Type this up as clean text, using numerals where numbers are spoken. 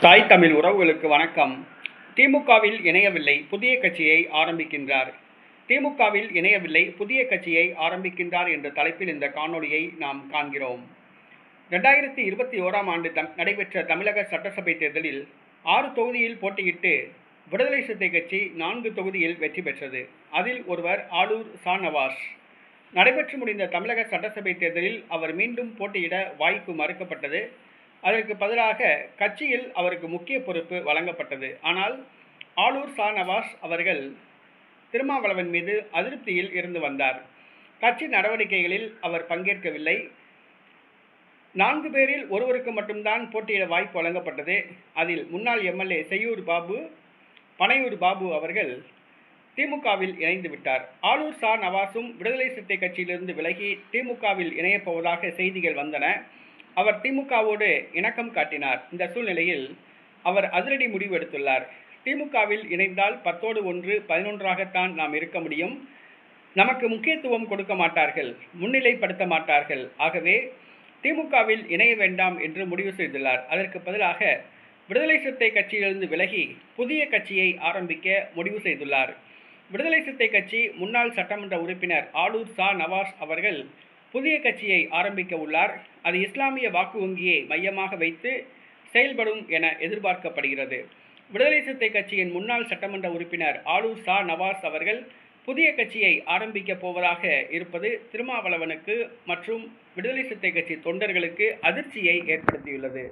தாய் தமிழ் உறவுகளுக்கு வணக்கம். திமுகவில் இணையவில்லை, புதிய கட்சியை ஆரம்பிக்கின்றார். திமுகவில் இணையவில்லை, புதிய கட்சியை ஆரம்பிக்கின்றார் என்ற தலைப்பில் இந்த காணொளியை நாம் காண்கிறோம். 2021ஆம் ஆண்டு நடைபெற்ற தமிழக சட்டசபை தேர்தலில் 6 தொகுதியில் போட்டியிட்டு விடுதலை சிறுத்தை கட்சி 4 தொகுதியில் வெற்றி பெற்றது. அதில் ஒருவர் ஆளூர் ஷாநவாஸ். நடைபெற்று முடிந்த தமிழக சட்டசபை தேர்தலில் அவர் மீண்டும் போட்டியிட வாய்ப்பு மறுக்கப்பட்டது. அதற்கு பதிலாக கட்சியில் அவருக்கு முக்கிய பொறுப்பு வழங்கப்பட்டது. ஆனால் ஆளூர் ஷாநவாஸ் அவர்கள் திருமாவளவன் மீது அதிருப்தியில் இருந்து வந்தார். கட்சி நடவடிக்கைகளில் அவர் பங்கேற்கவில்லை. 4 பேரில் ஒருவருக்கு மட்டும்தான் போட்டியிட வாய்ப்பு வழங்கப்பட்டது. அதில் முன்னாள் எம்எல்ஏ செய்யூர் பாபு, பனையூர் பாபு அவர்கள் திமுகவில் இணைந்து விட்டார். ஆளூர் ஷாநவாஸும் விடுதலை சிறுத்தை கட்சியிலிருந்து விலகி திமுகவில் இணையப் போவதாக செய்திகள் வந்தன. அவர் திமுகவோடு இணக்கம் காட்டினார். இந்த சூழ்நிலையில் அவர் அதிரடி முடிவு எடுத்துள்ளார். திமுகவில் இணைந்தால் 10ஓடு 1 11ஆகத்தான் நாம் இருக்க முடியும். நமக்கு முக்கியத்துவம் கொடுக்க மாட்டார்கள், முன்னிலைப்படுத்த மாட்டார்கள். ஆகவே திமுகவில் இணைய வேண்டாம் என்று முடிவு செய்துள்ளார். அதற்கு பதிலாக விடுதலை சிறுத்தை கட்சியிலிருந்து விலகி புதிய கட்சியை ஆரம்பிக்க முடிவு செய்துள்ளார். விடுதலை சிறுத்தை கட்சி முன்னாள் சட்டமன்ற உறுப்பினர் ஆளூர் ஷாநவாஸ் அவர்கள் புதிய கட்சியை ஆரம்பிக்க உள்ளார். அது இஸ்லாமிய வாக்கு வங்கியை மையமாக வைத்து செயல்படும் என எதிர்பார்க்கப்படுகிறது. விடுதலை சிறுத்தை கட்சியின் முன்னாள் சட்டமன்ற உறுப்பினர் ஆளூர் ஷாநவாஸ் அவர்கள் புதிய கட்சியை ஆரம்பிக்க போவதாக இருப்பது திருமாவளவனுக்கு மற்றும் விடுதலை சிறுத்தை கட்சி தொண்டர்களுக்கு அதிர்ச்சியை ஏற்படுத்தியுள்ளது.